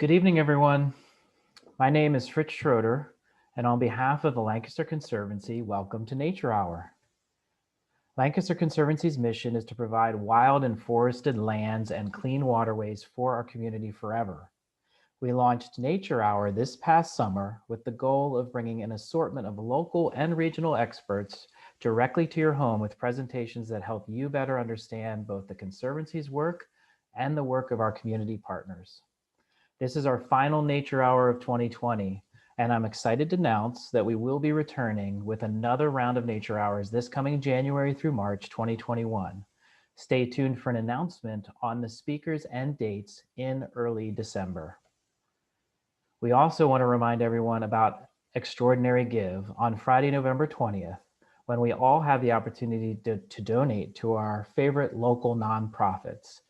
Good evening, everyone. My name is Fritz Schroeder, and on behalf of the Lancaster Conservancy, welcome to Nature Hour. Lancaster Conservancy's mission is to provide wild and forested lands and clean waterways for our community forever. We launched Nature Hour this past summer with the goal of bringing an assortment of local and regional experts directly to your home with presentations that help you better understand both the Conservancy's work and the work of our community partners. This is our final Nature Hour of 2020, and I'm excited to announce that we will be returning with another round of Nature Hours this coming January through March 2021. Stay tuned for an announcement on the speakers and dates in early December. We also want to remind everyone about Extraordinary Give on Friday, November 20th, when we all have the opportunity to donate to our favorite local nonprofits.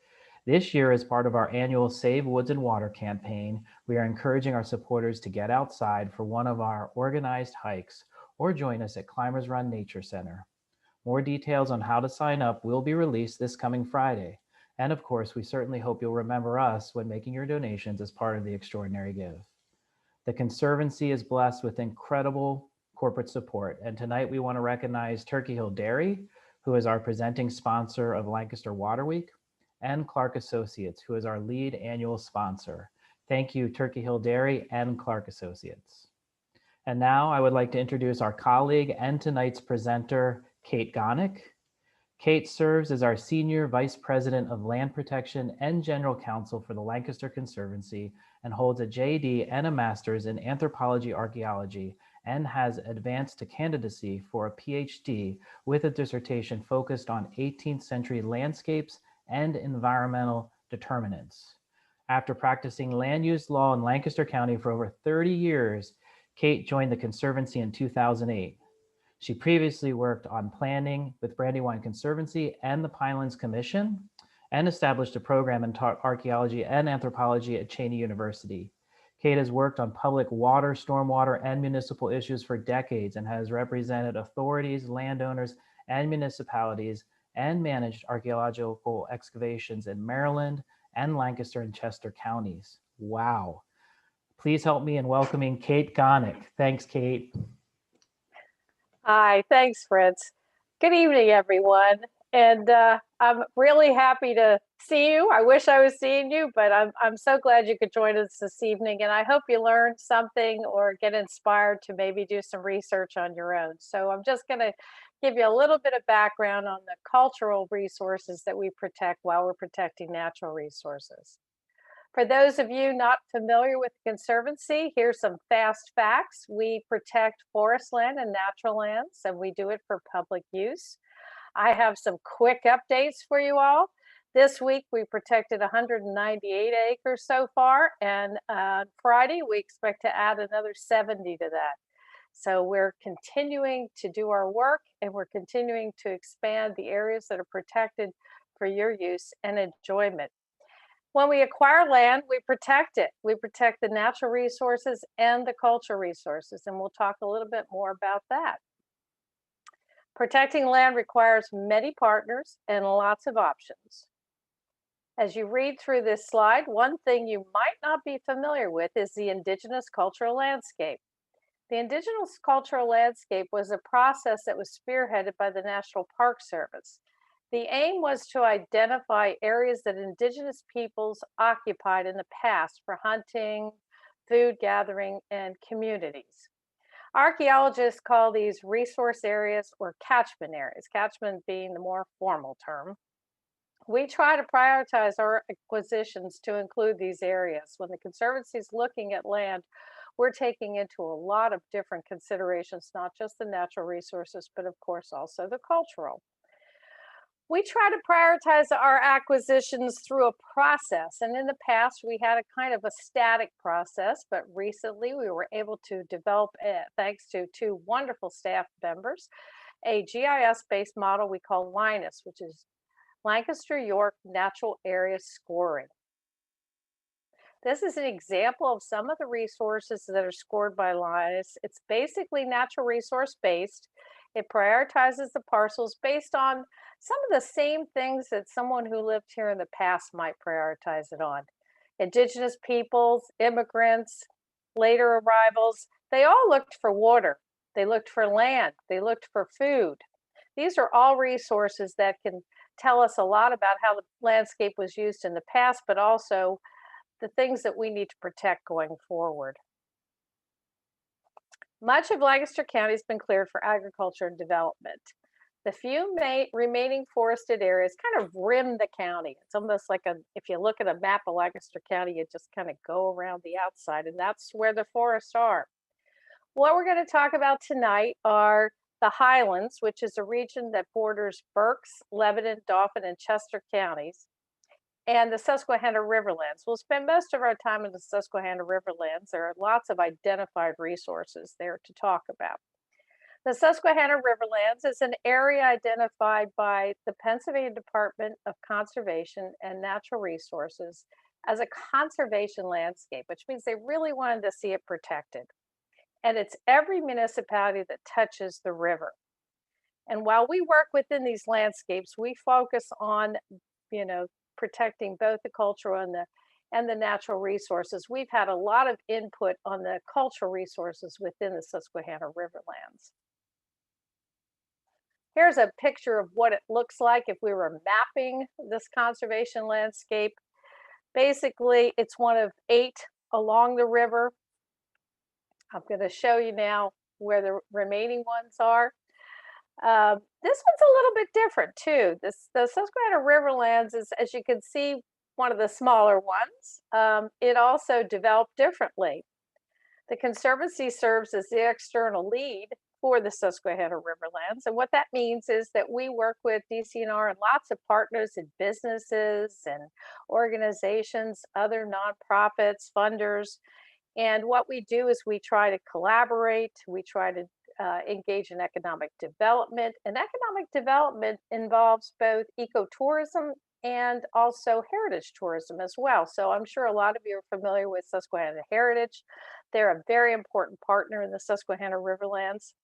This year, as part of our annual Save Woods and Water campaign, we are encouraging our supporters to get outside for one of our organized hikes or join us at Climbers Run Nature Center. More details on how to sign up will be released this coming Friday. And of course, we certainly hope you'll remember us when making your donations as part of the Extraordinary Give. The Conservancy is blessed with incredible corporate support, and tonight we want to recognize Turkey Hill Dairy, who is our presenting sponsor of Lancaster Water Week, and Clark Associates, who is our lead annual sponsor. Thank you, Turkey Hill Dairy and Clark Associates. And now I would like to introduce our colleague and tonight's presenter, Kate Gonick. Kate serves as our Senior Vice President of Land Protection and General Counsel for the Lancaster Conservancy and holds a J.D. and a Master's in Anthropology Archaeology and has advanced to candidacy for a Ph.D. with a dissertation focused on 18th century landscapes and environmental determinants. After practicing land use law in Lancaster County for over 30 years, Kate joined the Conservancy in 2008. She previously worked on planning with Brandywine Conservancy and the Pinelands Commission and established a program in archaeology and anthropology at Cheyney University. Kate has worked on public water, stormwater, and municipal issues for decades and has represented authorities, landowners, and municipalities and managed archaeological excavations in Maryland and Lancaster and Chester Counties. Wow. Please help me in welcoming Kate Gonick. Thanks, Kate. Hi, thanks, Fritz. Good evening, everyone. And I'm really happy to see you. I wish I was seeing you, but I'm so glad you could join us this evening. And I hope you learned something or get inspired to maybe do some research on your own. So I'm just going to give you a little bit of background on the cultural resources that we protect while we're protecting natural resources. For those of you not familiar with the Conservancy, here's some fast facts. We protect forest land and natural lands, and we do it for public use. I have some quick updates for you all. This week, we protected 198 acres so far, and Friday, we expect to add another 70 to that. So we're continuing to do our work, and we're continuing to expand the areas that are protected for your use and enjoyment. When we acquire land, we protect it. We protect the natural resources and the cultural resources, and we'll talk a little bit more about that. Protecting land requires many partners and lots of options. As you read through this slide, one thing you might not be familiar with is the Indigenous cultural landscape. The Indigenous cultural landscape was a process that was spearheaded by the National Park Service. The aim was to identify areas that Indigenous peoples occupied in the past for hunting, food gathering, and communities. Archaeologists call these resource areas or catchment areas, catchment being the more formal term. We try to prioritize our acquisitions to include these areas. When the Conservancy is looking at land, we're taking into a lot of different considerations, not just the natural resources, but of course also the cultural. We try to prioritize our acquisitions through a process. And in the past, we had a kind of a static process, but recently we were able to develop, thanks to two wonderful staff members, a GIS-based model we call Linus, which is Lancaster York Natural Area Scoring. This is an example of some of the resources that are scored by Linus. It's basically natural resource based. It prioritizes the parcels based on some of the same things that someone who lived here in the past might prioritize it on. Indigenous peoples, immigrants, later arrivals, they all looked for water. They looked for land. They looked for food. These are all resources that can tell us a lot about how the landscape was used in the past, but also the things that we need to protect going forward. Much of Lancaster County has been cleared for agriculture and development. The few remaining forested areas kind of rim the county. It's almost like if you look at a map of Lancaster County, you just kind of go around the outside, and that's where the forests are. What we're going to talk about tonight are the Highlands, which is a region that borders Berks, Lebanon, Dauphin, and Chester counties, and the Susquehanna Riverlands. We'll spend most of our time in the Susquehanna Riverlands. There are lots of identified resources there to talk about. The Susquehanna Riverlands is an area identified by the Pennsylvania Department of Conservation and Natural Resources as a conservation landscape, which means they really wanted to see it protected. And it's every municipality that touches the river. And while we work within these landscapes, we focus on, protecting both the cultural and the natural resources. We've had a lot of input on the cultural resources within the Susquehanna Riverlands. Here's a picture of what it looks like if we were mapping this conservation landscape. Basically, it's one of 8 along the river. I'm going to show you now where the remaining ones are. This one's a little bit different too. The Susquehanna Riverlands is, as you can see, one of the smaller ones. It also developed differently. The Conservancy serves as the external lead for the Susquehanna Riverlands. And what that means is that we work with DCNR and lots of partners in businesses and organizations, other nonprofits, funders. And what we do is we try to collaborate, we try to engage in economic development. And economic development involves both ecotourism and also heritage tourism as well. So I'm sure a lot of you are familiar with Susquehanna Heritage. They're a very important partner in the Susquehanna Riverlands.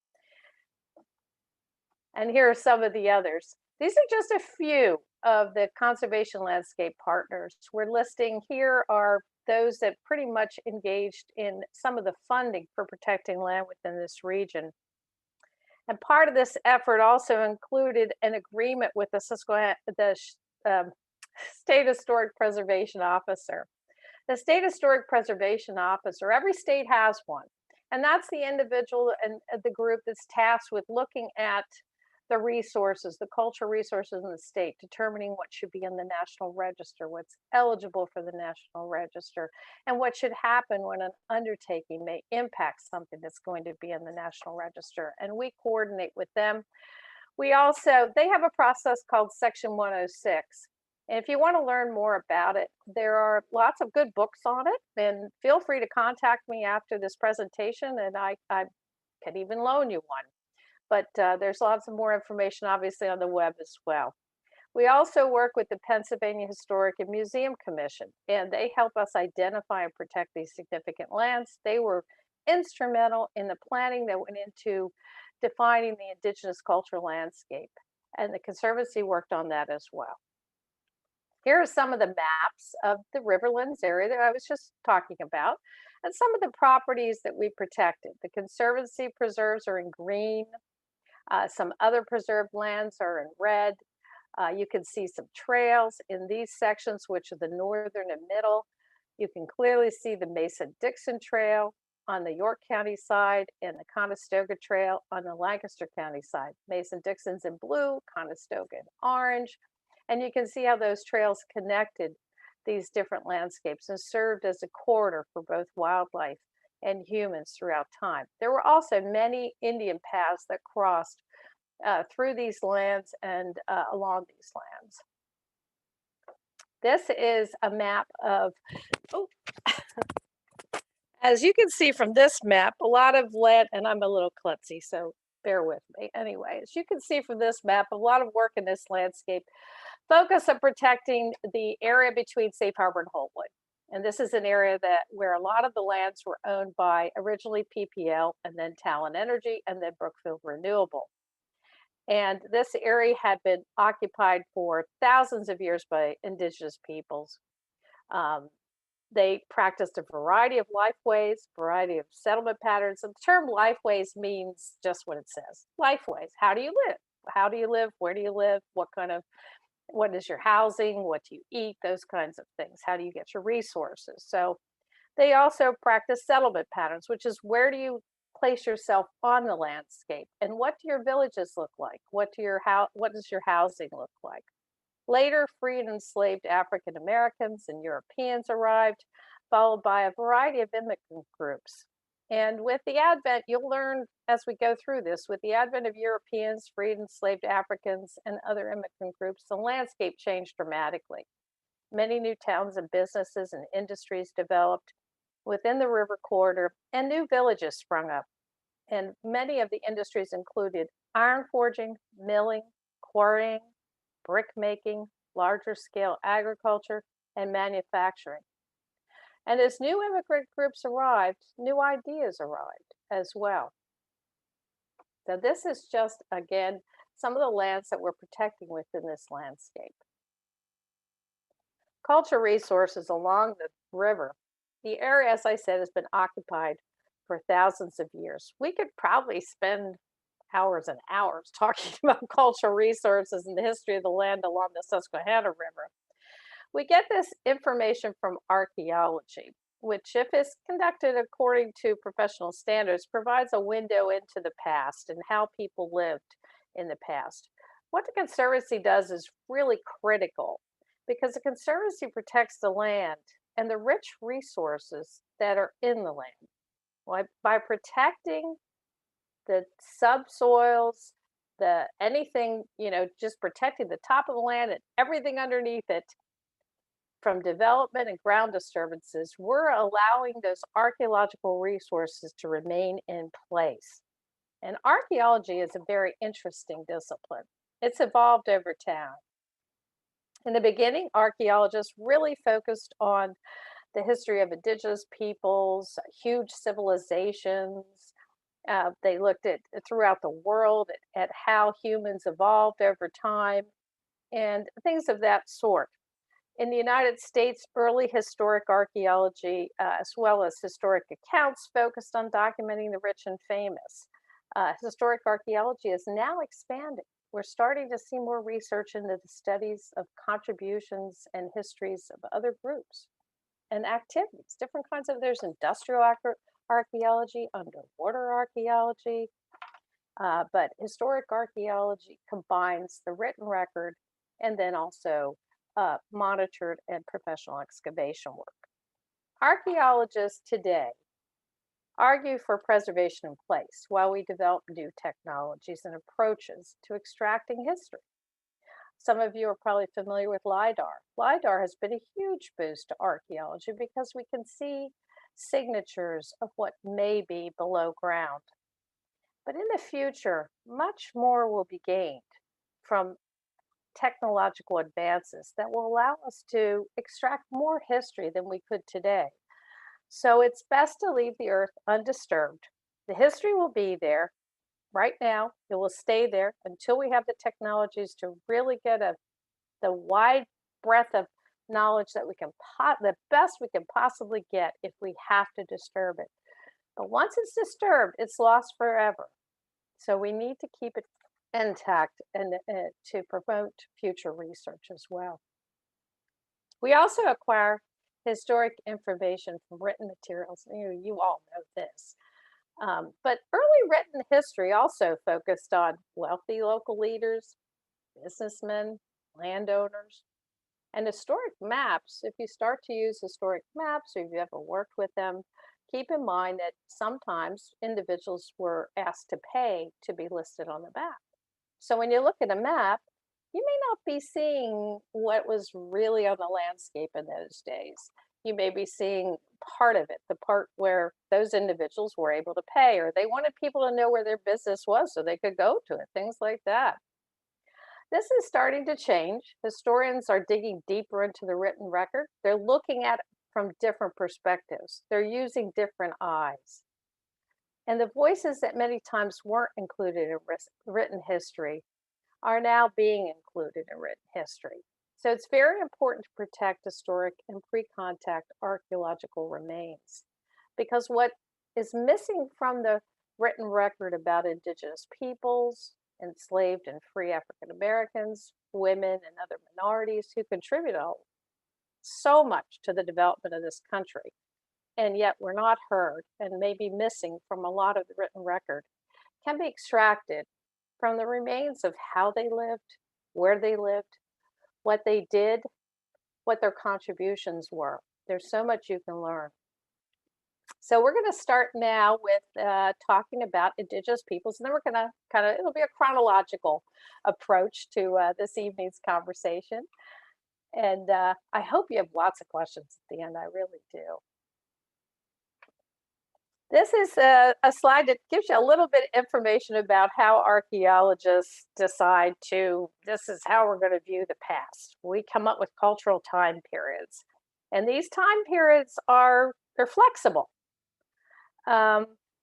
And here are some of the others. These are just a few of the conservation landscape partners. We're listing here are those that pretty much engaged in some of the funding for protecting land within this region. And part of this effort also included an agreement with the State Historic Preservation Officer. The State Historic Preservation Officer, every state has one, and that's the individual and the group that's tasked with looking at the resources, the cultural resources in the state, determining what should be in the National Register, what's eligible for the National Register, and what should happen when an undertaking may impact something that's going to be in the National Register. And we coordinate with them. They have a process called Section 106. And if you want to learn more about it, there are lots of good books on it. And feel free to contact me after this presentation, and I can even loan you one. But there's lots of more information, obviously, on the web as well. We also work with the Pennsylvania Historic and Museum Commission, and they help us identify and protect these significant lands. They were instrumental in the planning that went into defining the Indigenous cultural landscape, and the Conservancy worked on that as well. Here are some of the maps of the Riverlands area that I was just talking about, and some of the properties that we protected. The Conservancy preserves are in green. Some other preserved lands are in red. You can see some trails in these sections, which are the northern and middle. You can clearly see the Mason-Dixon Trail on the York County side and the Conestoga Trail on the Lancaster County side. Mason-Dixon's in blue, Conestoga in orange. And you can see how those trails connected these different landscapes and served as a corridor for both wildlife and humans throughout time. There were also many Indian paths that crossed through these lands and along these lands. This is a map of, as you can see from this map, a lot of land, and I'm a little klutzy, so bear with me. Anyway, as you can see from this map, a lot of work in this landscape focus on protecting the area between Safe Harbor and Holtwood. And this is an area where a lot of the lands were owned by originally PPL and then Talon Energy and then Brookfield Renewable. And this area had been occupied for thousands of years by Indigenous peoples. They practiced a variety of lifeways, variety of settlement patterns. And the term lifeways means just what it says. Lifeways. How do you live? How do you live? Where do you live? What is your housing? What do you eat? Those kinds of things. How do you get your resources? So they also practice settlement patterns, which is where do you place yourself on the landscape and what do your villages look like? What does your housing look like? Later, free and enslaved African Americans and Europeans arrived, followed by a variety of immigrant groups. And with the advent, you'll learn as we go through this, with the advent of Europeans, freed and enslaved Africans, and other immigrant groups, the landscape changed dramatically. Many new towns and businesses and industries developed within the river corridor, and new villages sprung up. And many of the industries included iron forging, milling, quarrying, brick making, larger scale agriculture, and manufacturing. And as new immigrant groups arrived, new ideas arrived as well. So this is just, again, some of the lands that we're protecting within this landscape. Culture resources along the river. The area, as I said, has been occupied for thousands of years. We could probably spend hours and hours talking about cultural resources and the history of the land along the Susquehanna River. We get this information from archaeology, which, if it's conducted according to professional standards, provides a window into the past and how people lived in the past. What the Conservancy does is really critical because the Conservancy protects the land and the rich resources that are in the land. By protecting the subsoils, just protecting the top of the land and everything underneath it from development and ground disturbances, we're allowing those archaeological resources to remain in place. And archaeology is a very interesting discipline. It's evolved over time. In the beginning, archaeologists really focused on the history of indigenous peoples, huge civilizations. They looked at throughout the world at how humans evolved over time and things of that sort. In the United States, early historic archaeology, as well as historic accounts, focused on documenting the rich and famous. Historic archaeology is now expanding. We're starting to see more research into the studies of contributions and histories of other groups and activities, different kinds of, there's industrial archaeology, underwater archaeology, but historic archaeology combines the written record and then also monitored and professional excavation work. Archaeologists today argue for preservation in place while we develop new technologies and approaches to extracting history. Some of you are probably familiar with LIDAR. LIDAR has been a huge boost to archaeology because we can see signatures of what may be below ground. But in the future, much more will be gained from technological advances that will allow us to extract more history than we could today. So it's best to leave the earth undisturbed. The history will be there right now. It will stay there until we have the technologies to really get the wide breadth of knowledge that the best we can possibly get if we have to disturb it. But once it's disturbed, it's lost forever. So we need to keep it intact and to promote future research as well. We also acquire historic information from written materials. You all know this. But early written history also focused on wealthy local leaders, businessmen, landowners, and historic maps. If you start to use historic maps or if you ever worked with them, keep in mind that sometimes individuals were asked to pay to be listed on the map. So when you look at a map, you may not be seeing what was really on the landscape in those days. You may be seeing part of it, the part where those individuals were able to pay, or they wanted people to know where their business was so they could go to it, things like that. This is starting to change. Historians are digging deeper into the written record. They're looking at it from different perspectives. They're using different eyes. And the voices that many times weren't included in written history are now being included in written history. So it's very important to protect historic and pre-contact archaeological remains because what is missing from the written record about Indigenous peoples, enslaved and free African Americans, women, and other minorities who contributed so much to the development of this country, and yet we're not heard and may be missing from a lot of the written record, can be extracted from the remains of how they lived, where they lived, what they did, what their contributions were. There's so much you can learn. So we're going to start now with talking about Indigenous peoples, and then we're going to it'll be a chronological approach to this evening's conversation. And I hope you have lots of questions at the end. I really do. This is a slide that gives you a little bit of information about how archaeologists decide this is how we're going to view the past. We come up with cultural time periods, and these time periods they're flexible.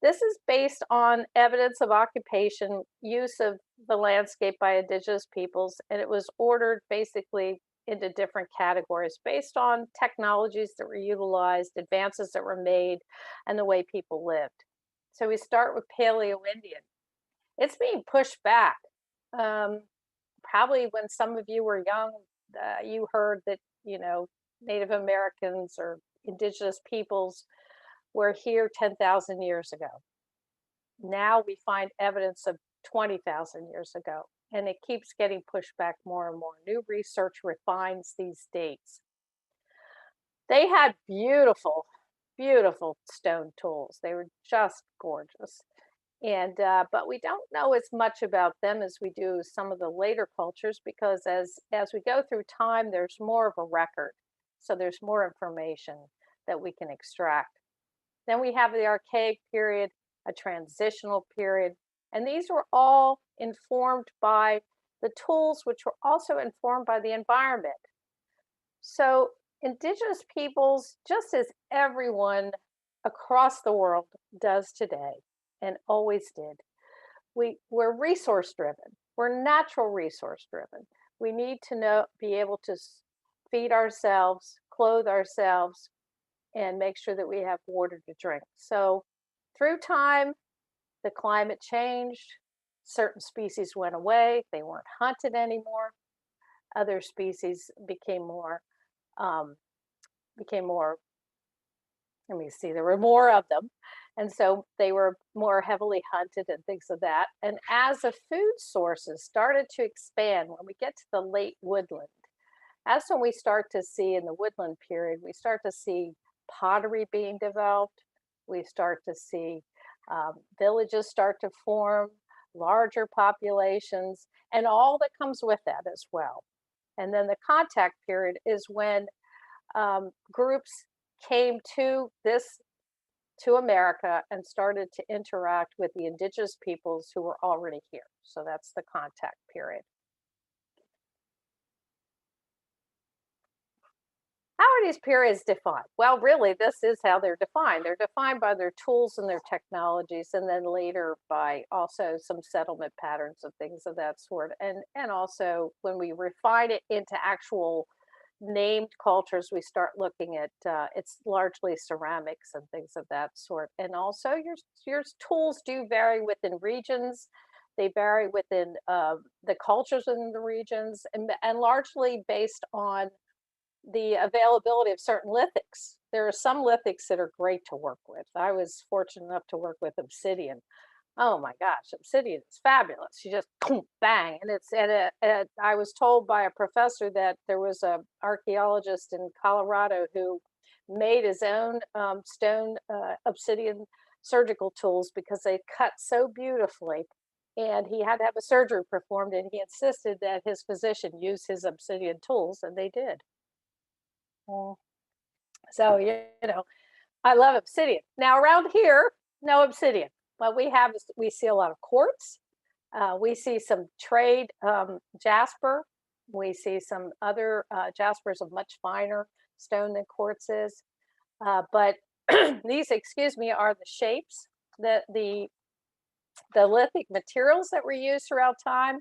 This is based on evidence of occupation, use of the landscape by Indigenous peoples, and it was ordered basically into different categories based on technologies that were utilized, advances that were made, and the way people lived. So we start with Paleo-Indian. It's being pushed back. Probably when some of you were young, you heard that, Native Americans or Indigenous peoples were here 10,000 years ago. Now we find evidence of 20,000 years ago, and it keeps getting pushed back more and more. New research refines these dates. They had beautiful, beautiful stone tools. They were just gorgeous. And but we don't know as much about them as we do some of the later cultures, because as we go through time, there's more of a record. So there's more information that we can extract. Then we have the Archaic period, a transitional period, and these were all informed by the tools, which were also informed by the environment. So Indigenous peoples, just as everyone across the world does today and always did, we're resource driven. We're natural resource driven. We need to be able to feed ourselves, clothe ourselves, and make sure that we have water to drink. So through time, the climate changed. Certain species went away. They weren't hunted anymore. Other species became more, let me see, there were more of them. And so they were more heavily hunted and things of that. And as the food sources started to expand, when we get to the late woodland, that's when we start to see, in the woodland period, we start to see pottery being developed. We start to see villages start to form, larger populations, and all that comes with that as well. And then the contact period is when groups came to America and started to interact with the indigenous peoples who were already here. So that's the contact period. How are these periods defined? Well, really, this is how they're defined. They're defined by their tools and their technologies, and then later by also some settlement patterns and things of that sort. And also when we refine it into actual named cultures, we start looking at it's largely ceramics and things of that sort. And also your tools do vary within regions. They vary within the cultures within the regions, and largely based on the availability of certain lithics. There are some lithics that are great to work with. I was fortunate enough to work with obsidian. Oh my gosh, obsidian is fabulous. You just bang, and I was told by a professor that there was a archaeologist in Colorado who made his own stone obsidian surgical tools because they cut so beautifully, and he had to have a surgery performed, and he insisted that his physician use his obsidian tools, and they did. So I love obsidian. Now around here, no obsidian. What we have is we see a lot of quartz. We see some trade jasper. We see some other jaspers of much finer stone than quartz is. But these, are the shapes, the lithic materials that were used throughout time.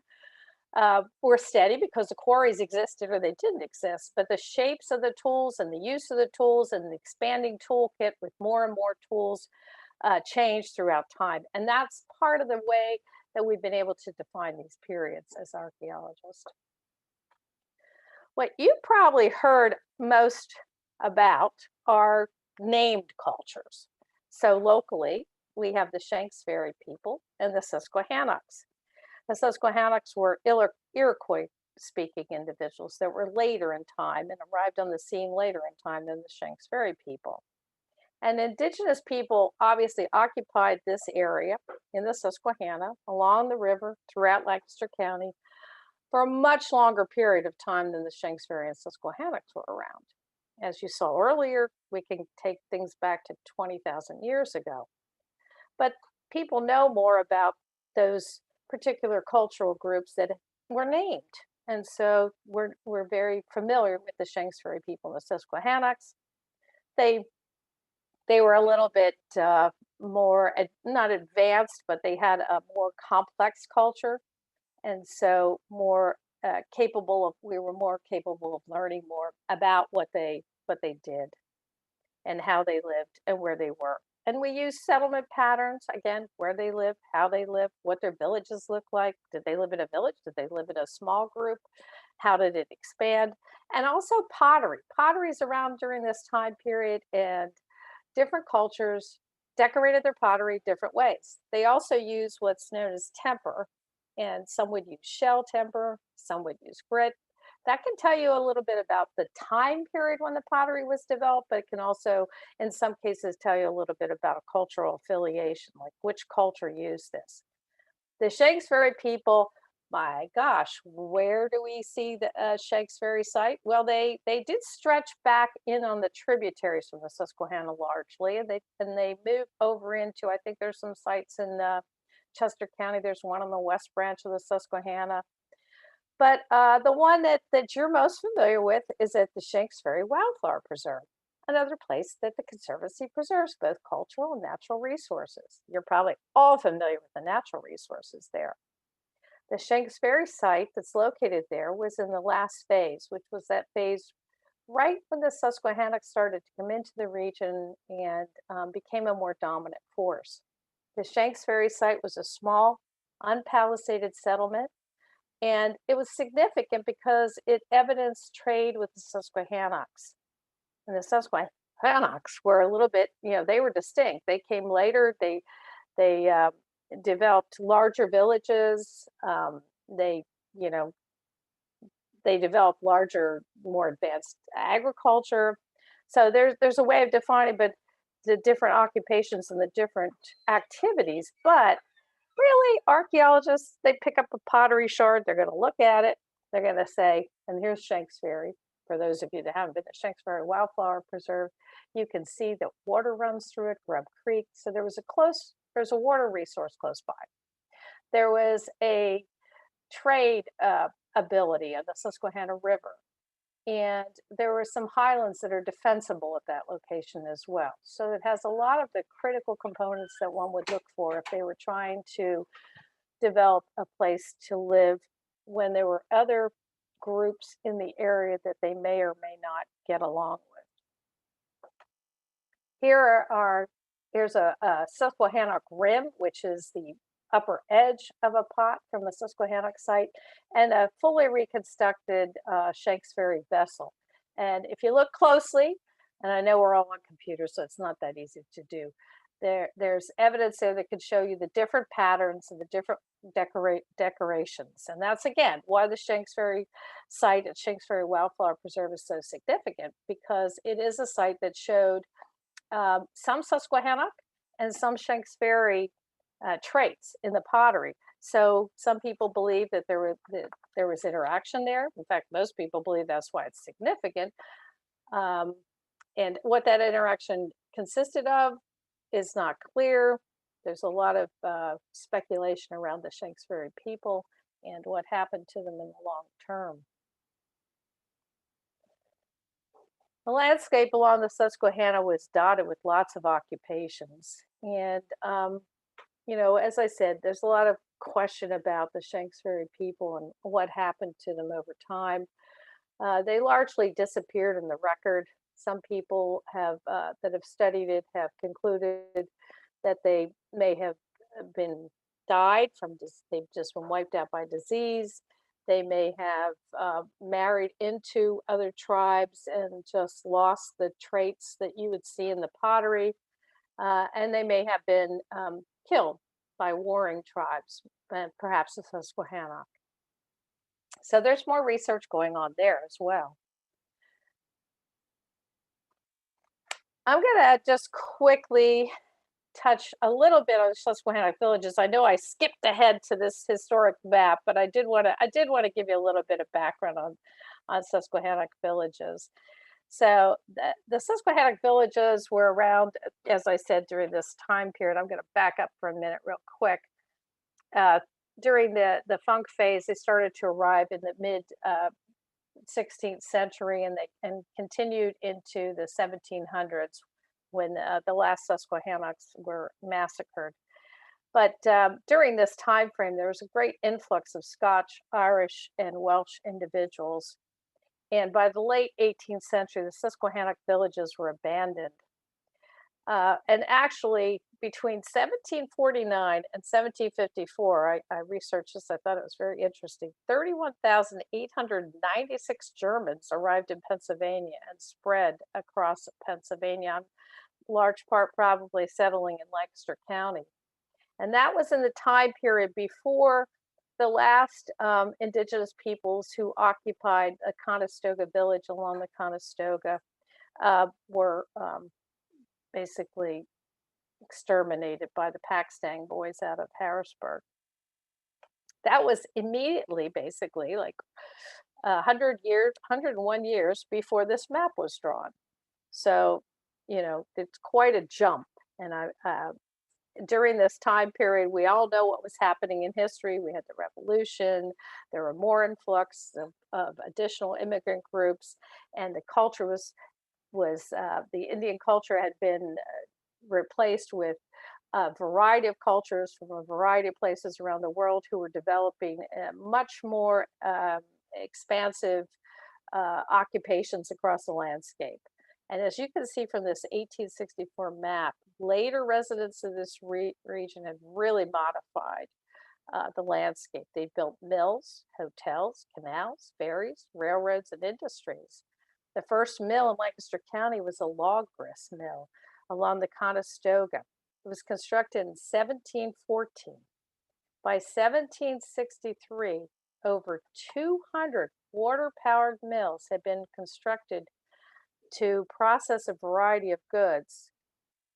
were steady because the quarries existed or they didn't exist, but the shapes of the tools and the use of the tools and the expanding toolkit with more and more tools changed throughout time. And that's part of the way that we've been able to define these periods as archaeologists. What you probably heard most about are named cultures. So locally, we have the Shanks Ferry people and the Susquehannocks. The Susquehannocks were Iroquois-speaking individuals that were later in time and arrived on the scene later in time than the Shanks Ferry people. And Indigenous people obviously occupied this area in the Susquehanna, along the river, throughout Lancaster County, for a much longer period of time than the Shanks Ferry and Susquehannocks were around. As you saw earlier, we can take things back to 20,000 years ago. But people know more about those particular cultural groups that were named. And so we're very familiar with the Shanks Ferry people and the Susquehannocks. They were a little bit more, not advanced, but they had a more complex culture. And so we were more capable of learning more about what they did and how they lived and where they were. And we use settlement patterns, again, where they live, how they live, what their villages look like. Did they live in a village? Did they live in a small group? How did it expand? And also pottery. Pottery is around during this time period, and different cultures decorated their pottery different ways. They also use what's known as temper, and some would use shell temper, some would use grit. That can tell you a little bit about the time period when the pottery was developed, but it can also, in some cases, tell you a little bit about a cultural affiliation, like which culture used this. The Shanks Ferry people, my gosh, where do we see the Shanks Ferry site? Well, they did stretch back in on the tributaries from the Susquehanna largely, and they moved over into, I think there's some sites in Chester County. There's one on the west branch of the Susquehanna. But the one that you're most familiar with is at the Shanks Ferry Wildflower Preserve, another place that the Conservancy preserves both cultural and natural resources. You're probably all familiar with the natural resources there. The Shanks Ferry site that's located there was in the last phase, which was that phase right when the Susquehannocks started to come into the region and became a more dominant force. The Shanks Ferry site was a small, unpalisaded settlement. And it was significant because it evidenced trade with the Susquehannocks. And the Susquehannocks were a little bit, they were distinct. They came later. They developed larger villages. They, they developed larger, more advanced agriculture. So there's a way of defining, but the different occupations and the different activities. But really, archaeologists, they pick up a pottery shard, they're going to look at it, they're going to say, and here's Shanks Ferry. For those of you that haven't been to Shanks Ferry Wildflower Preserve, you can see that water runs through it, Grub Creek. So there's a water resource close by. There was a trade ability of the Susquehanna River. And there were some highlands that are defensible at that location as well. So it has a lot of the critical components that one would look for if they were trying to develop a place to live when there were other groups in the area that they may or may not get along with. Here's a Susquehannock rim, which is the upper edge of a pot from the Susquehannock site, and a fully reconstructed Shanks Ferry vessel. And if you look closely, and I know we're all on computers, so it's not that easy to do, there's evidence there that could show you the different patterns and the different decorations. And that's, again, why the Shanks Ferry site at Shanks Ferry Wildflower Preserve is so significant, because it is a site that showed some Susquehannock and some Shanks Ferry traits in the pottery. So some people believe that there was interaction there. In fact, most people believe that's why it's significant. And what that interaction consisted of is not clear. There's a lot of speculation around the Shanks Ferry people and what happened to them in the long term. The landscape along the Susquehanna was dotted with lots of occupations. And as I said, there's a lot of question about the Shanks Ferry people and what happened to them over time. They largely disappeared in the record. Some people have that have studied it have concluded that they may have been died from they've just been wiped out by disease. They may have married into other tribes and just lost the traits that you would see in the pottery, and they may have been killed by warring tribes, and perhaps the Susquehannock. So there's more research going on there as well. I'm going to just quickly touch a little bit on Susquehannock villages. I know I skipped ahead to this historic map, but I did want to give you a little bit of background on Susquehannock villages. So the Susquehannock villages were around, as I said, during this time period. I'm going to back up for a minute real quick. During the Funk phase, they started to arrive in the mid 16th century, and they continued into the 1700s when the last Susquehannocks were massacred. But during this time frame, there was a great influx of Scotch, Irish, and Welsh individuals. And by the late 18th century, the Susquehannock villages were abandoned. And actually, between 1749 and 1754, I researched this, I thought it was very interesting. 31,896 Germans arrived in Pennsylvania and spread across Pennsylvania, in large part probably settling in Lancaster County. And that was in the time period before the last indigenous peoples who occupied a Conestoga village along the Conestoga were basically exterminated by the Paxtang boys out of Harrisburg. That was immediately, basically, like 101 years before this map was drawn. So, you know, it's quite a jump. And during this time period, we all know what was happening in history. We had the revolution, there were more influx of additional immigrant groups, and the culture was the Indian culture had been replaced with a variety of cultures from a variety of places around the world who were developing much more expansive occupations across the landscape. And as you can see from this 1864 map, later residents of this region had really modified the landscape. They built mills, hotels, canals, ferries, railroads, and industries. The first mill in Lancaster County was a log grist mill along the Conestoga. It was constructed in 1714. By 1763, over 200 water-powered mills had been constructed to process a variety of goods.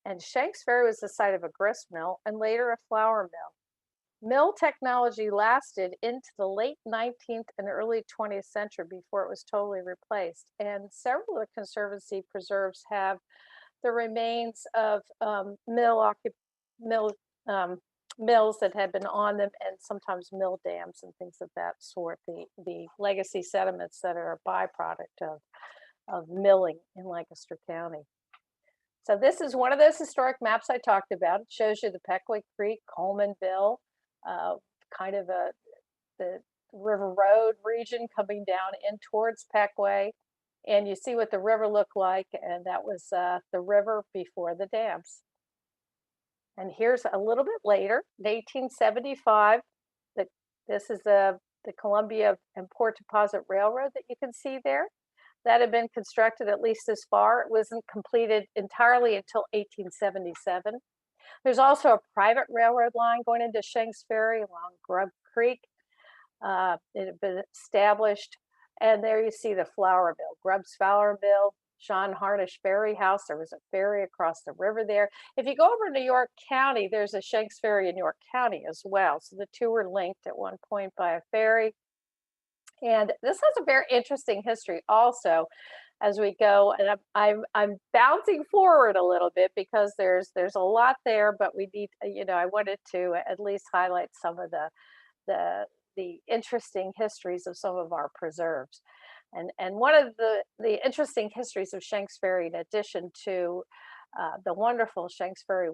And Shanks Ferry was the site of a grist mill and later a flour mill. Mill technology lasted into the late 19th and early 20th century before it was totally replaced. And several of the Conservancy preserves have the remains of mills that had been on them, and sometimes mill dams and things of that sort, the legacy sediments that are a byproduct of milling in Lancaster County. So this is one of those historic maps I talked about. It shows you the Peckway Creek, Colemanville, kind of the River Road region coming down in towards Peckway. And you see what the river looked like, and that was the river before the dams. And here's a little bit later, in 1875, this is the Columbia and Port Deposit Railroad that you can see there. That had been constructed at least this far. It wasn't completed entirely until 1877. There's also a private railroad line going into Shanks Ferry along Grub Creek. It had been established, and there you see the flour mill, Grubb's Flour Mill, John Harnish Ferry House. There was a ferry across the river there. If you go over to York County, there's a Shanks Ferry in York County as well. So the two were linked at one point by a ferry. And this has a very interesting history also as we go. And I'm bouncing forward a little bit because there's a lot there, but we need, you know, I wanted to at least highlight some of the interesting histories of some of our preserves. And one of the interesting histories of Shanks Ferry, in addition to the wonderful Shanks Ferry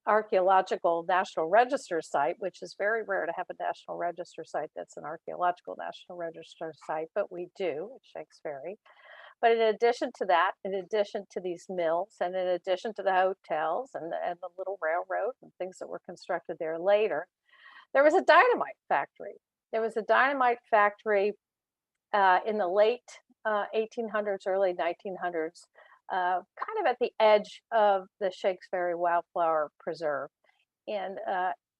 archaeological National Register site, which is very rare to have a National Register site that's an archaeological National Register site, but we do at Shanks Ferry. But in addition to that, in addition to these mills, and in addition to the hotels and the little railroad and things that were constructed there later, there was a dynamite factory. There was a dynamite factory in the late 1800s, early 1900s, kind of at the edge of the Shanks Ferry Wildflower Preserve. And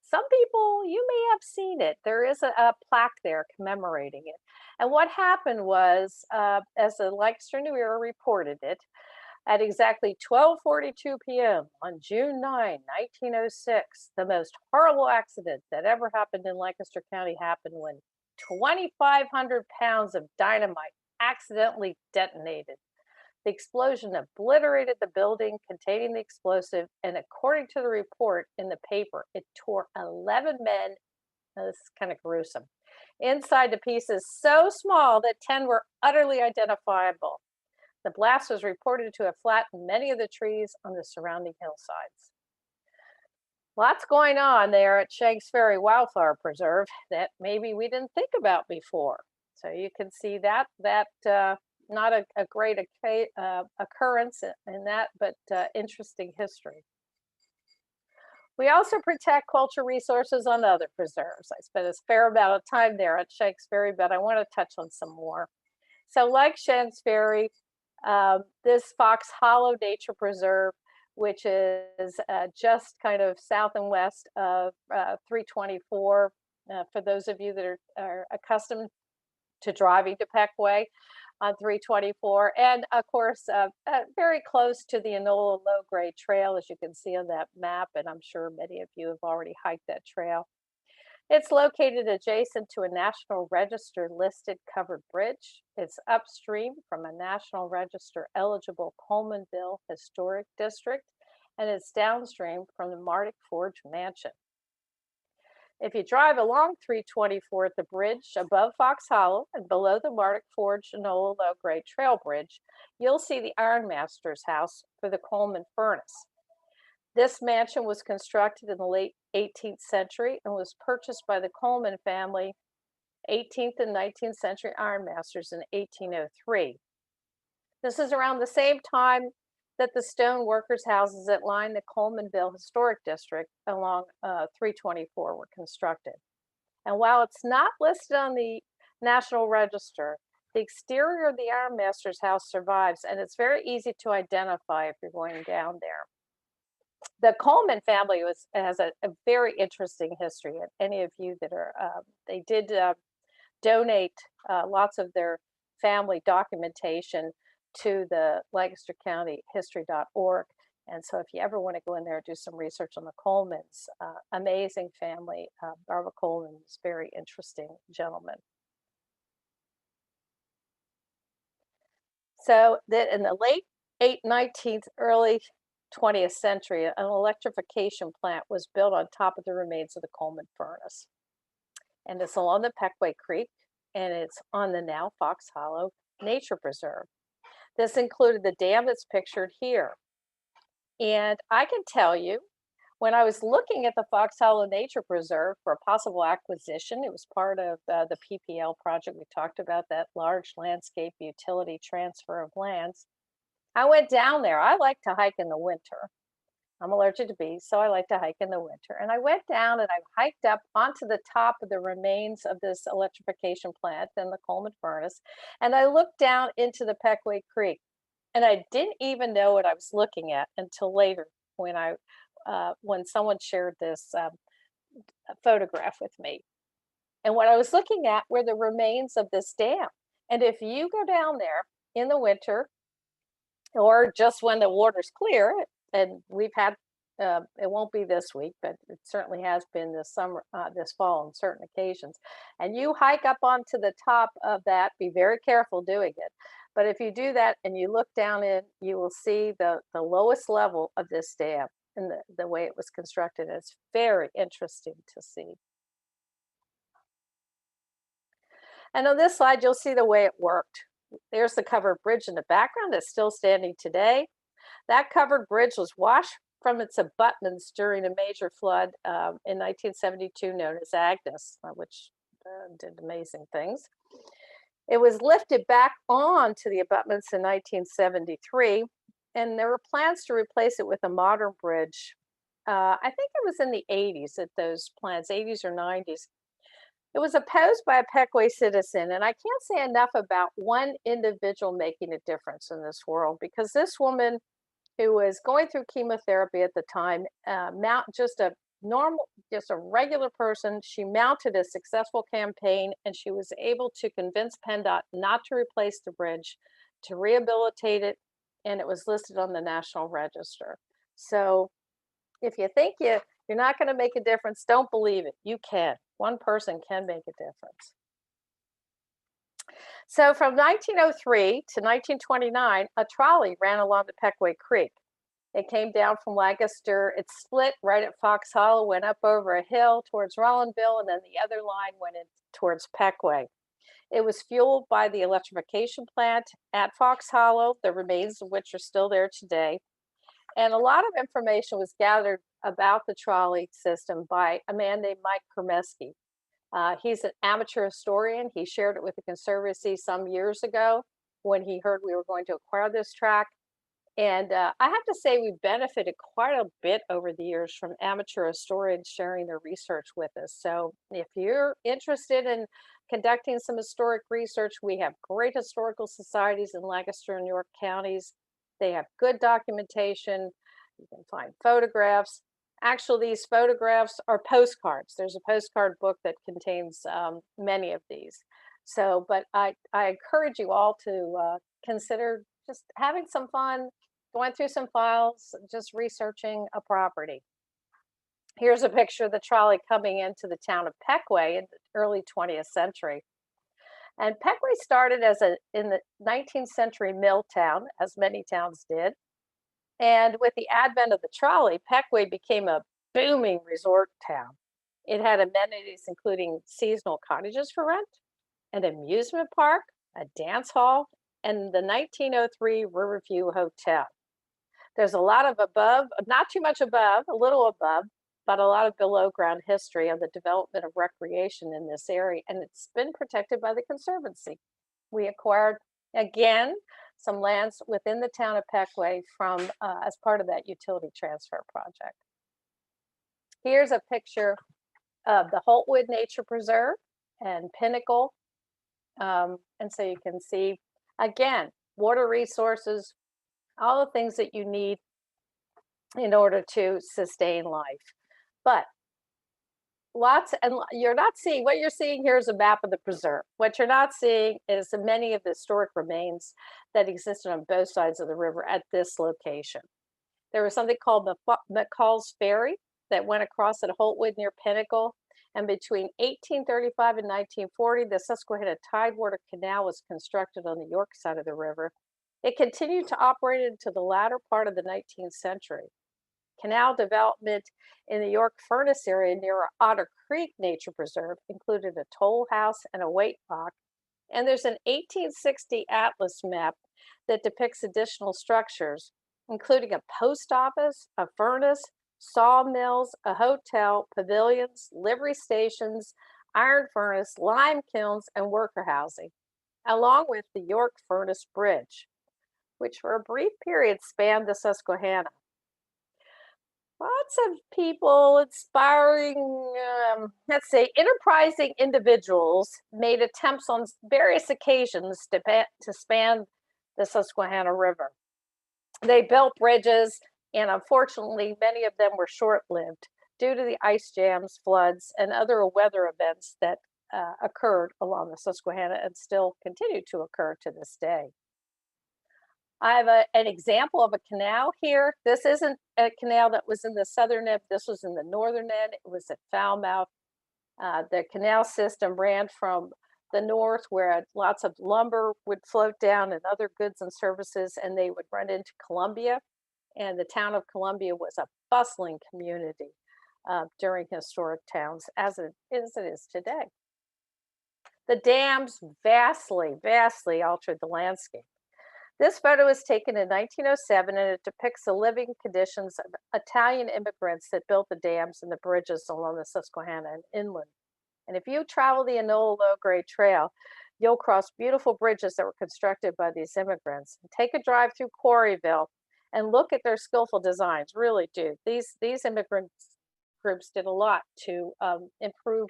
some people, you may have seen it. There is a plaque there commemorating it. And what happened was, as the Lancaster New Era reported it, at exactly 12:42 p.m. on June 9, 1906, the most horrible accident that ever happened in Lancaster County happened when 2,500 pounds of dynamite accidentally detonated. The explosion obliterated the building containing the explosive, and according to the report in the paper, it tore 11 men, now this is kind of gruesome, inside to pieces so small that 10 were utterly identifiable. The blast was reported to have flattened many of the trees on the surrounding hillsides. Lots going on there at Shanks Ferry Wildflower Preserve that maybe we didn't think about before. So you can see that not a great occurrence in that, but interesting history. We also protect cultural resources on other preserves. I spent a fair amount of time there at Shanks Ferry, but I want to touch on some more. So like Shanks Ferry, this Fox Hollow Nature Preserve, which is just kind of south and west of 324, for those of you that are accustomed to driving to Peckway on 324, and of course very close to the Enola Low Grade Trail, as you can see on that map, and I'm sure many of you have already hiked that trail. It's located adjacent to a National Register listed covered bridge. It's upstream from a National Register eligible Colemanville Historic District, and it's downstream from the Mardick Forge Mansion. If you drive along 324 at the bridge above Fox Hollow and below the Mardick Forge Enola Low Grade Trail Bridge, you'll see the ironmaster's house for the Coleman Furnace. This mansion was constructed in the late 18th century and was purchased by the Coleman family, 18th and 19th century ironmasters, in 1803. This is around the same time that the stone workers' houses that line the Colemanville Historic District along 324 were constructed. And while it's not listed on the National Register, the exterior of the ironmaster's house survives, and it's very easy to identify if you're going down there. The Coleman family has a very interesting history. And any of you that are, they did donate lots of their family documentation to the Lancaster County History.org. And so if you ever want to go in there and do some research on the Colemans, amazing family. Barbara Coleman was a very interesting gentleman. So that in the late 19th, early 20th century, an electrification plant was built on top of the remains of the Coleman Furnace. And it's along the Peckway Creek, and it's on the now Fox Hollow Nature Preserve. This included the dam that's pictured here. And I can tell you, when I was looking at the Fox Hollow Nature Preserve for a possible acquisition, it was part of the PPL project. We talked about that large landscape utility transfer of lands. I went down there. I like to hike in the winter. I'm allergic to bees, so I like to hike in the winter. And I went down and I hiked up onto the top of the remains of this electrification plant and the Coleman Furnace. And I looked down into the Peckway Creek. And I didn't even know what I was looking at until later when someone shared this photograph with me. And what I was looking at were the remains of this dam. And if you go down there in the winter, or just when the water's clear, and we've had, it won't be this week, but it certainly has been this summer, this fall on certain occasions, and you hike up onto the top of that, be very careful doing it. But if you do that and you look down in, you will see the lowest level of this dam and the way it was constructed. It's very interesting to see. And on this slide, you'll see the way it worked. There's the covered bridge in the background that's still standing today. That covered bridge was washed from its abutments during a major flood in 1972 known as Agnes, which did amazing things. It was lifted back on to the abutments in 1973, and there were plans to replace it with a modern bridge. I think it was in the 80s that those plans, 80s or 90s. It was opposed by a Peckway citizen, and I can't say enough about one individual making a difference in this world, because this woman who was going through chemotherapy at the time, just a regular person. She mounted a successful campaign, and she was able to convince PennDOT not to replace the bridge, to rehabilitate it, and it was listed on the National Register. So if you think you're not going to make a difference, don't believe it. You can. One person can make a difference. So from 1903 to 1929, a trolley ran along the Peckway Creek. It came down from Lancaster. It split right at Fox Hollow, went up over a hill towards Rollinville, and then the other line went in towards Peckway. It was fueled by the electrification plant at Fox Hollow, the remains of which are still there today. And a lot of information was gathered about the trolley system by a man named Mike Kermesky. He's an amateur historian. He shared it with the Conservancy some years ago when he heard we were going to acquire this tract. And I have to say, we benefited quite a bit over the years from amateur historians sharing their research with us. So if you're interested in conducting some historic research, we have great historical societies in Lancaster and York counties. They have good documentation. You can find photographs. Actually, these photographs are postcards. There's a postcard book that contains many of these. So, but I encourage you all to consider just having some fun, going through some files, just researching a property. Here's a picture of the trolley coming into the town of Peckway in the early 20th century. And Peckway started in the 19th century mill town, as many towns did. And with the advent of the trolley, Peckway became a booming resort town. It had amenities including seasonal cottages for rent, an amusement park, a dance hall, and the 1903 Riverview Hotel. There's a lot of above, not too much above, a little above, but a lot of below ground history of the development of recreation in this area, and it's been protected by the Conservancy. We acquired, again, some lands within the town of Peckway from as part of that utility transfer project. Here's a picture of the Holtwood Nature Preserve and Pinnacle. And so you can see, again, water resources, all the things that you need in order to sustain life. But you're not seeing, what you're seeing here is a map of the preserve. What you're not seeing is many of the historic remains that existed on both sides of the river at this location. There was something called McCall's Ferry that went across at Holtwood near Pinnacle. And between 1835 and 1940, the Susquehanna Tidewater Canal was constructed on the York side of the river. It continued to operate into the latter part of the 19th century. Canal development in the York Furnace area near Otter Creek Nature Preserve included a toll house and a weight lock. And there's an 1860 atlas map that depicts additional structures, including a post office, a furnace, sawmills, a hotel, pavilions, livery stations, iron furnace, lime kilns, and worker housing, along with the York Furnace Bridge, which for a brief period spanned the Susquehanna. Lots of people, inspiring, enterprising individuals made attempts on various occasions to span the Susquehanna River. They built bridges, and unfortunately, many of them were short-lived due to the ice jams, floods, and other weather events that occurred along the Susquehanna and still continue to occur to this day. I have an example of a canal here. This isn't a canal that was in the southern end. This was in the northern end. It was at Falmouth. The canal system ran from the north, where lots of lumber would float down and other goods and services, and they would run into Columbia. And the town of Columbia was a bustling community during historic towns, as it is today. The dams vastly, vastly altered the landscape. This photo was taken in 1907 and it depicts the living conditions of Italian immigrants that built the dams and the bridges along the Susquehanna and inland. And if you travel the Enola Low Grade Trail, you'll cross beautiful bridges that were constructed by these immigrants. Take a drive through Quarryville and look at their skillful designs. Really do. These immigrant groups did a lot to improve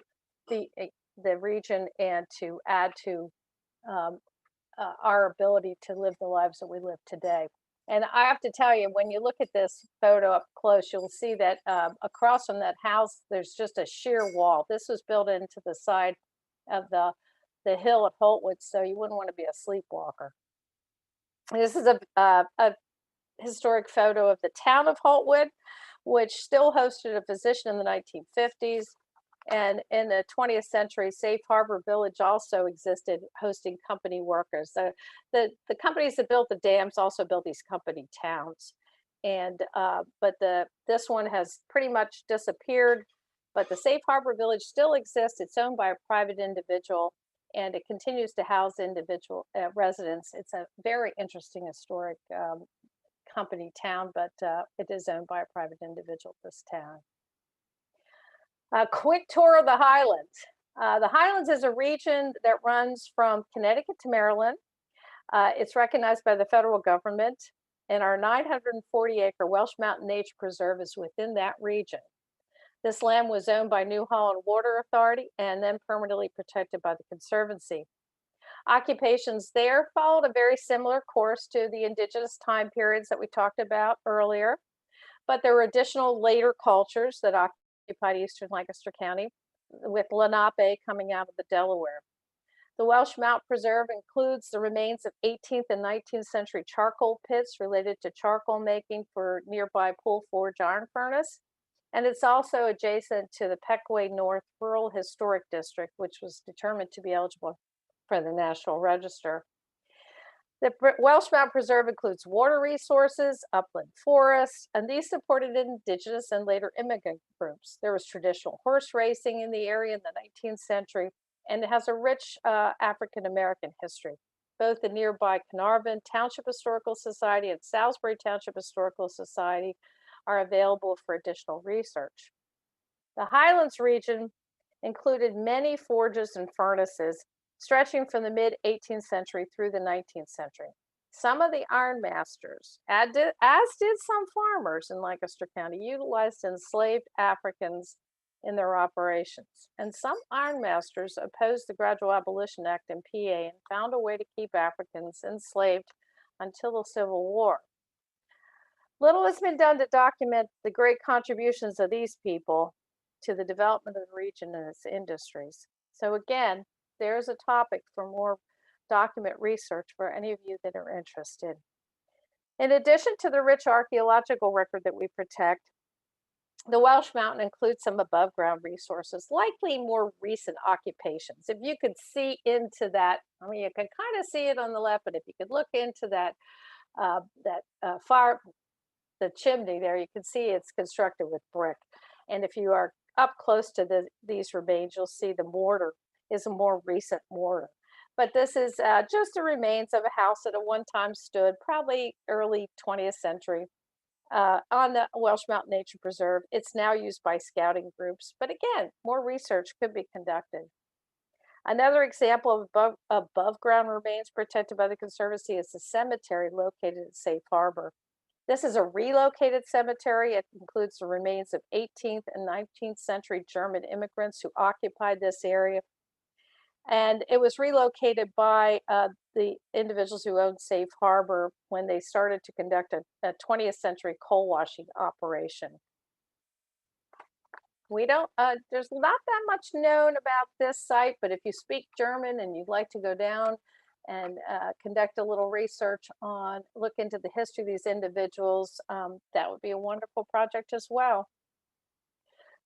the region and to add to um, our ability to live the lives that we live today. And I have to tell you, when you look at this photo up close, you'll see that across from that house, there's just a sheer wall. This was built into the side of the hill at Holtwood, so you wouldn't want to be a sleepwalker. This is a historic photo of the town of Holtwood, which still hosted a physician in the 1950s. And in the 20th century, Safe Harbor Village also existed, hosting company workers. The companies that built the dams also built these company towns. And but this one has pretty much disappeared. But the Safe Harbor Village still exists. It's owned by a private individual, and it continues to house individual residents. It's a very interesting historic company town, but it is owned by a private individual, this town. A quick tour of the Highlands. The Highlands is a region that runs from Connecticut to Maryland. It's recognized by the federal government, and our 940-acre Welsh Mountain Nature Preserve is within that region. This land was owned by New Holland Water Authority and then permanently protected by the Conservancy. Occupations there followed a very similar course to the indigenous time periods that we talked about earlier, but there were additional later cultures that occupied eastern Lancaster County, with Lenape coming out of the Delaware. The Welsh Mountain Preserve includes the remains of 18th and 19th century charcoal pits related to charcoal making for nearby Pool Forge Iron Furnace. And it's also adjacent to the Peckway North Rural Historic District, which was determined to be eligible for the National Register. The Welsh Mountain Preserve includes water resources, upland forests, and these supported indigenous and later immigrant groups. There was traditional horse racing in the area in the 19th century, and it has a rich African-American history. Both the nearby Carnarvon Township Historical Society and Salisbury Township Historical Society are available for additional research. The Highlands region included many forges and furnaces stretching from the mid-18th century through the 19th century. Some of the iron masters, as did some farmers in Lancaster County, utilized enslaved Africans in their operations. And some iron masters opposed the Gradual Abolition Act in PA and found a way to keep Africans enslaved until the Civil War. Little has been done to document the great contributions of these people to the development of the region and its industries. So again, there's a topic for more document research for any of you that are interested. In addition to the rich archaeological record that we protect, the Welsh Mountain includes some above ground resources, likely more recent occupations. If you could see into that, I mean, you can kind of see it on the left, but if you could look into that, the chimney there, you can see it's constructed with brick. And if you are up close to these remains, you'll see the mortar is a more recent mortar. But this is just the remains of a house that at one time stood, probably early 20th century, on the Welsh Mountain Nature Preserve. It's now used by scouting groups, but again, more research could be conducted. Another example of above ground remains protected by the Conservancy is the cemetery located at Safe Harbor. This is a relocated cemetery. It includes the remains of 18th and 19th century German immigrants who occupied this area. And it was relocated by the individuals who owned Safe Harbor when they started to conduct a 20th century coal washing operation. There's not that much known about this site, but if you speak German and you'd like to go down and conduct a little research look into the history of these individuals, that would be a wonderful project as well.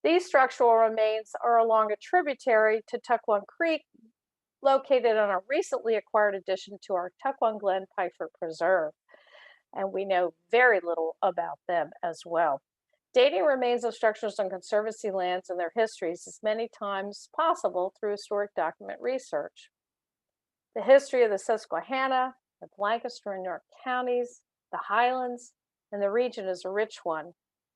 These structural remains are along a tributary to Tuckone Creek, located on a recently acquired addition to our Tuckone Glen Pfeiffer Preserve. And we know very little about them as well. Dating remains of structures on Conservancy lands and their histories is many times possible through historic document research. The history of the Susquehanna, with Lancaster and York counties, the Highlands, and the region is a rich one.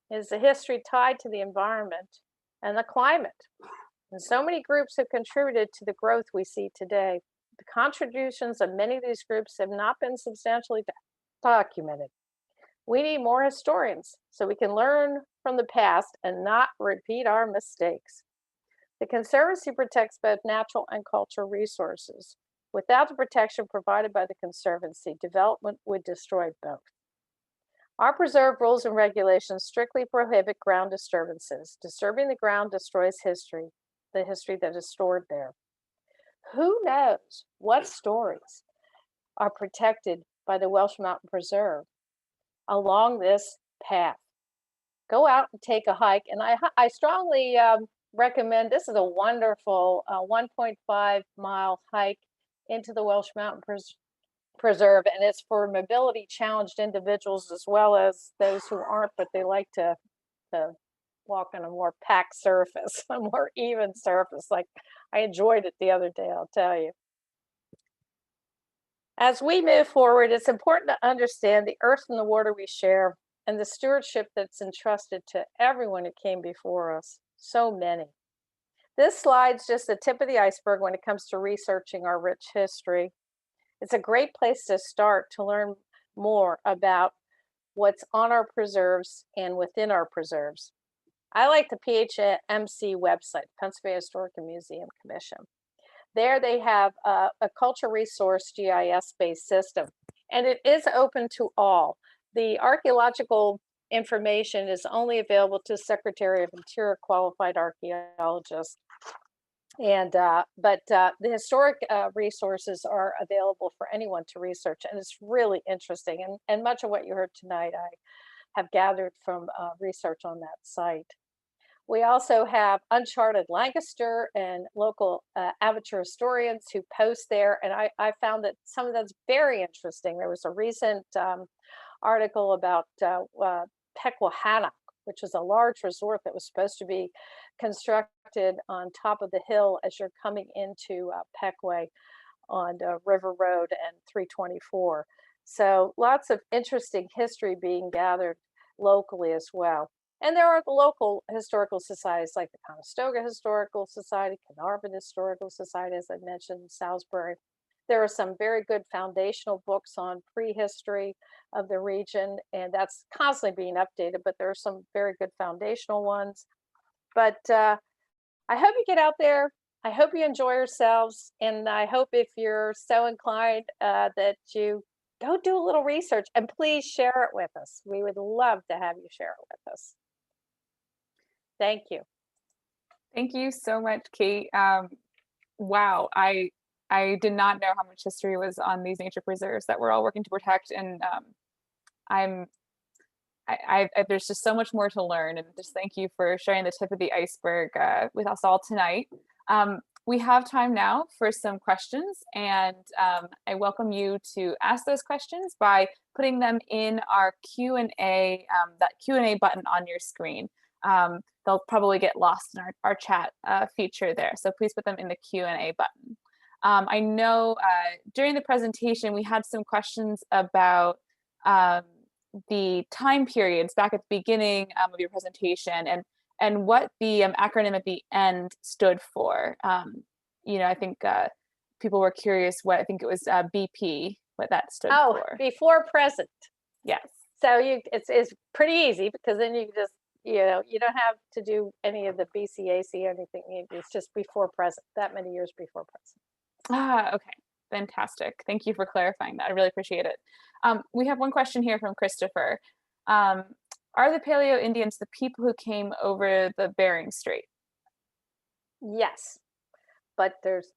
It is a history tied to the environment and the climate. And so many groups have contributed to the growth we see today. The contributions of many of these groups have not been substantially documented. We need more historians so we can learn from the past and not repeat our mistakes. The Conservancy protects both natural and cultural resources. Without the protection provided by the Conservancy, development would destroy both. Our preserve rules and regulations strictly prohibit ground disturbances. Disturbing the ground destroys history, the history that is stored there. Who knows what stories are protected by the Welsh Mountain Preserve along this path? Go out and take a hike. And I strongly recommend, this is a wonderful 1.5-mile hike into the Welsh Mountain Preserve, and it's for mobility challenged individuals as well as those who aren't, but they like to walk on a more packed surface, a more even surface. Like, I enjoyed it the other day, I'll tell you. As we move forward, it's important to understand the earth and the water we share and the stewardship that's entrusted to everyone who came before us, so many. This slide's just the tip of the iceberg when it comes to researching our rich history. It's a great place to start to learn more about what's on our preserves and within our preserves. I like the PHMC website, Pennsylvania Historic and Museum Commission. There they have a culture resource GIS-based system, and it is open to all. The archaeological information is only available to Secretary of Interior qualified archaeologists. And but the historic resources are available for anyone to research, and it's really interesting. And much of what you heard tonight, I have gathered from research on that site. We also have Uncharted Lancaster and local amateur historians who post there, and I found that some of that's very interesting. There was a recent article about Peckway, which is a large resort that was supposed to be constructed on top of the hill as you're coming into Peckway on River Road and 324. So lots of interesting history being gathered locally as well. And there are the local historical societies like the Conestoga Historical Society, Carnarvon Historical Society, as I mentioned, Salisbury. There are some very good foundational books on prehistory of the region, and that's constantly being updated, but there are some very good foundational ones. But I hope you get out there. I hope you enjoy yourselves, and I hope if you're so inclined that you go do a little research, and please share it with us. We would love to have you share it with us. Thank you. Thank you so much, Kate. Wow, I did not know how much history was on these nature preserves that we're all working to protect, and there's just so much more to learn. And just thank you for sharing the tip of the iceberg with us all tonight. We have time now for some questions, and I welcome you to ask those questions by putting them in our Q&A, that Q&A button on your screen. They'll probably get lost in our chat feature there, so please put them in the Q&A button. I know during the presentation we had some questions about the time periods back at the beginning of your presentation, and what the acronym at the end stood for. I think people were curious what, I think it was BP, what that stood for. Before present. Yes. So it's pretty easy, because then you can just, you don't have to do any of the BCAC or anything. It's just before present, that many years before present. Okay. Fantastic. Thank you for clarifying that. I really appreciate it. We have one question here from Christopher. Are the Paleo Indians the people who came over the Bering Strait? Yes, but there's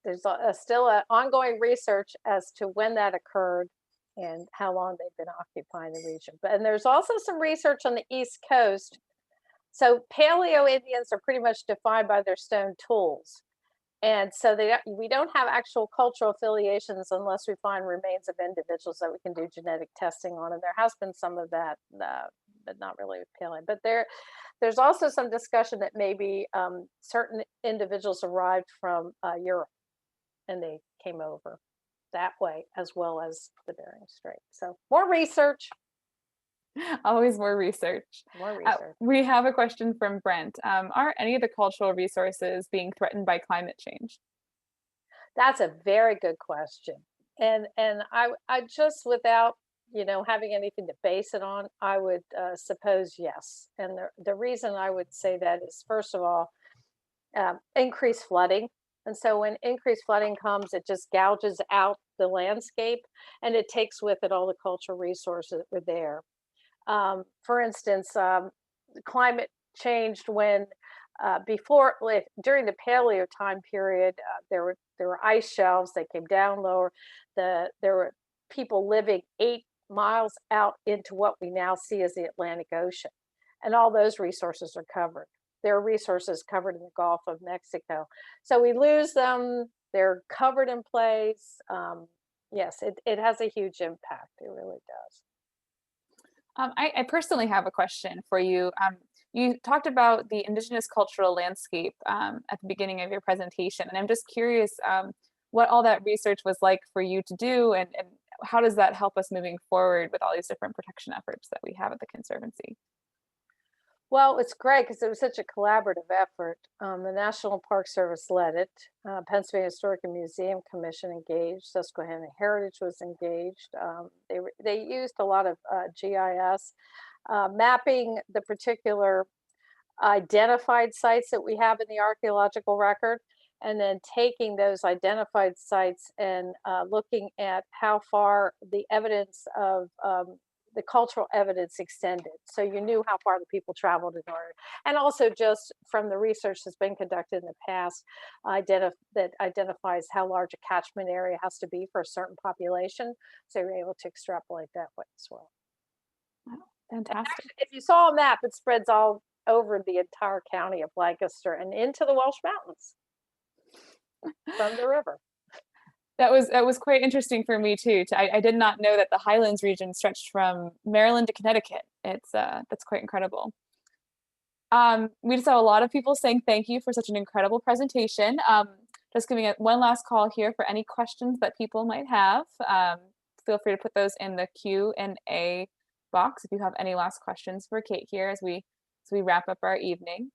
still an ongoing research as to when that occurred and how long they've been occupying the region. And there's also some research on the East Coast. So Paleo Indians are pretty much defined by their stone tools. And so we don't have actual cultural affiliations unless we find remains of individuals that we can do genetic testing on. And there has been some of that, but not really with Paleo. But there's also some discussion that maybe certain individuals arrived from Europe and they came over. that way, as well as the Bering Strait. So more research. Always more research. More research. We have a question from Brent. Are any of the cultural resources being threatened by climate change? That's a very good question. And I just, without having anything to base it on, I would suppose yes. And the reason I would say that is, first of all, increased flooding. And so when increased flooding comes, it just gouges out the landscape, and it takes with it all the cultural resources that were there. For instance, climate changed when during the Paleo time period, there were ice shelves. They came down lower. There were people living 8 miles out into what we now see as the Atlantic Ocean, and all those resources are covered. There are resources covered in the Gulf of Mexico, so we lose them. They're covered in place. Yes, it has a huge impact. It really does. I personally have a question for you. You talked about the Indigenous cultural landscape at the beginning of your presentation, and I'm just curious what all that research was like for you to do, and how does that help us moving forward with all these different protection efforts that we have at the Conservancy? Well, it's great because it was such a collaborative effort. The National Park Service led it. Pennsylvania Historic and Museum Commission engaged. Susquehanna Heritage was engaged. They used a lot of GIS, mapping the particular identified sites that we have in the archaeological record, and then taking those identified sites and looking at how far the evidence of the cultural evidence extended. So you knew how far the people traveled in order. And also just from the research that's been conducted in the past, that identifies how large a catchment area has to be for a certain population. So you're able to extrapolate that way as well. Wow, fantastic. Actually, if you saw a map, it spreads all over the entire county of Lancaster and into the Welsh Mountains from the river. That was quite interesting for me too. I did not know that the Highlands region stretched from Maryland to Connecticut. That's quite incredible. We just have a lot of people saying thank you for such an incredible presentation. Just giving it one last call here for any questions that people might have. Feel free to put those in the Q&A box if you have any last questions for Kate here as we wrap up our evening.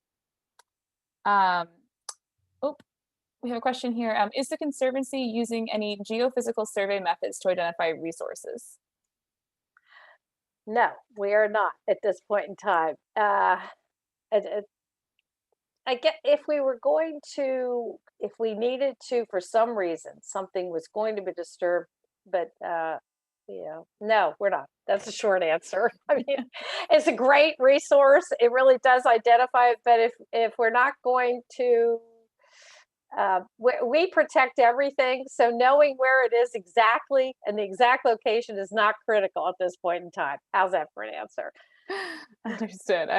We have a question here. Is the Conservancy using any geophysical survey methods to identify resources? No, we are not at this point in time. I get if we needed to, for some reason, something was going to be disturbed, but no, we're not. That's the short answer. I mean, it's a great resource. It really does identify it, but if we're not going to, we protect everything. So knowing where it is exactly and the exact location is not critical at this point in time. How's that for an answer? Understood.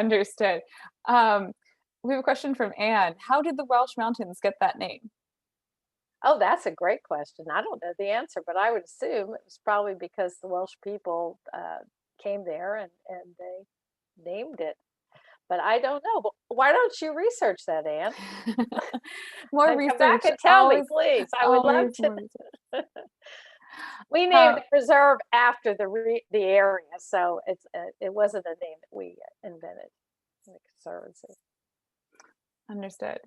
We have a question from Anne. How did the Welsh Mountains get that name? Oh, that's a great question. I don't know the answer, but I would assume it was probably because the Welsh people came there and they named it. But I don't know. But why don't you research that, Anne? More and research. Come back and tell me, please. I would love to. We named the preserve after the area, so it wasn't a name that we invented in the Conservancy. Understood.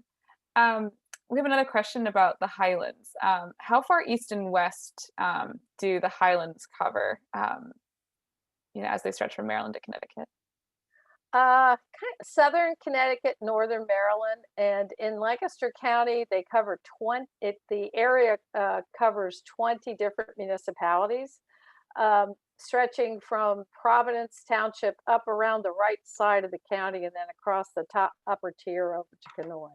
We have another question about the Highlands. How far east and west do the Highlands cover? As they stretch from Maryland to Connecticut. Kind of southern Connecticut, northern Maryland, and in Lancaster County, they cover 20. The area covers 20 different municipalities, stretching from Providence Township up around the right side of the county, and then across the upper tier over to Kenoi.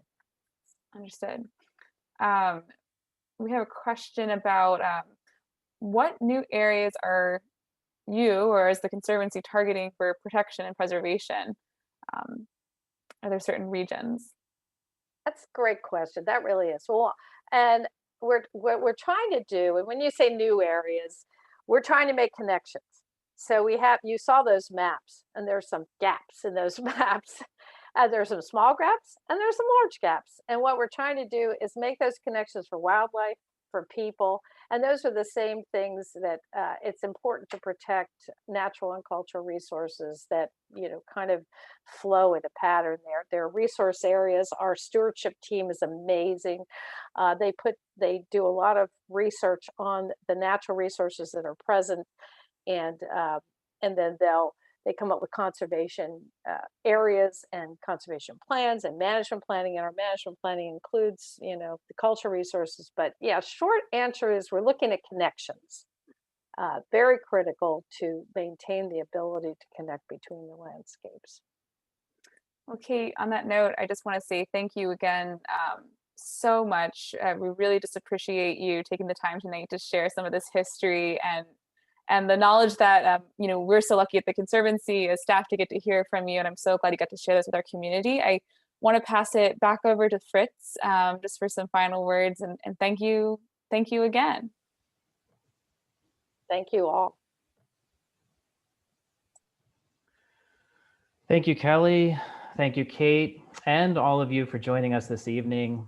Understood. We have a question about what new areas are you or is the Conservancy targeting for protection and preservation? Are there certain regions? That's a great question. That really is. Well, and what we're trying to do, and when you say new areas, we're trying to make connections. So you saw those maps, and there's some gaps in those maps. There's some small gaps and there's some large gaps. And what we're trying to do is make those connections for wildlife, for people. And those are the same things that it's important to protect natural and cultural resources that, kind of flow in a pattern there. Their resource areas, our stewardship team is amazing. They do a lot of research on the natural resources that are present, and then they come up with conservation areas and conservation plans and management planning. And our management planning includes, the cultural resources. But yeah, short answer is we're looking at connections. Very critical to maintain the ability to connect between the landscapes. Okay, on that note, I just want to say thank you again so much. We really just appreciate you taking the time tonight to share some of this history and the knowledge that we're so lucky at the Conservancy as staff to get to hear from you, and I'm so glad you got to share this with our community. I want to pass it back over to Fritz just for some final words, and thank you again. Thank you all. Thank you, Kelly. Thank you, Kate, and all of you for joining us this evening.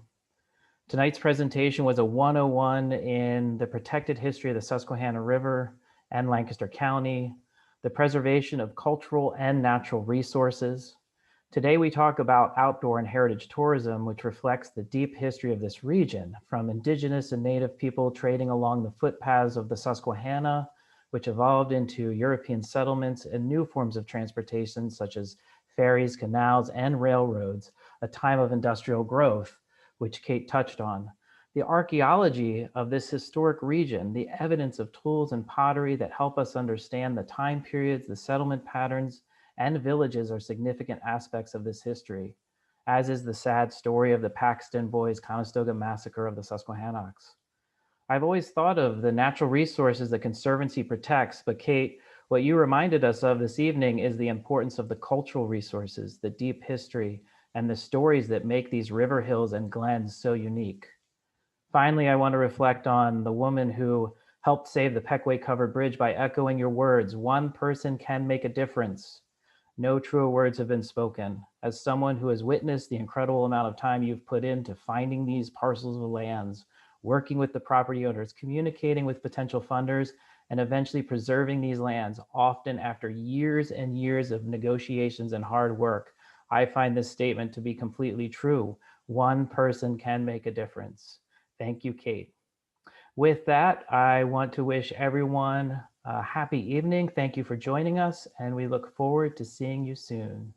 Tonight's presentation was a 101 in the protected history of the Susquehanna River and Lancaster County, the preservation of cultural and natural resources. Today we talk about outdoor and heritage tourism, which reflects the deep history of this region, from indigenous and native people trading along the footpaths of the Susquehanna, which evolved into European settlements and new forms of transportation such as ferries, canals, and railroads, a time of industrial growth, which Kate touched on. The archaeology of this historic region, the evidence of tools and pottery that help us understand the time periods, the settlement patterns, and villages are significant aspects of this history, as is the sad story of the Paxton Boys Conestoga massacre of the Susquehannocks. I've always thought of the natural resources the Conservancy protects, but Kate, what you reminded us of this evening is the importance of the cultural resources, the deep history, and the stories that make these river hills and glens so unique. Finally, I want to reflect on the woman who helped save the Peckway covered bridge by echoing your words, "One person can make a difference." No truer words have been spoken. As someone who has witnessed the incredible amount of time you've put into finding these parcels of lands, working with the property owners, communicating with potential funders, and eventually preserving these lands, often after years and years of negotiations and hard work, I find this statement to be completely true. One person can make a difference. Thank you, Kate. With that, I want to wish everyone a happy evening. Thank you for joining us, and we look forward to seeing you soon.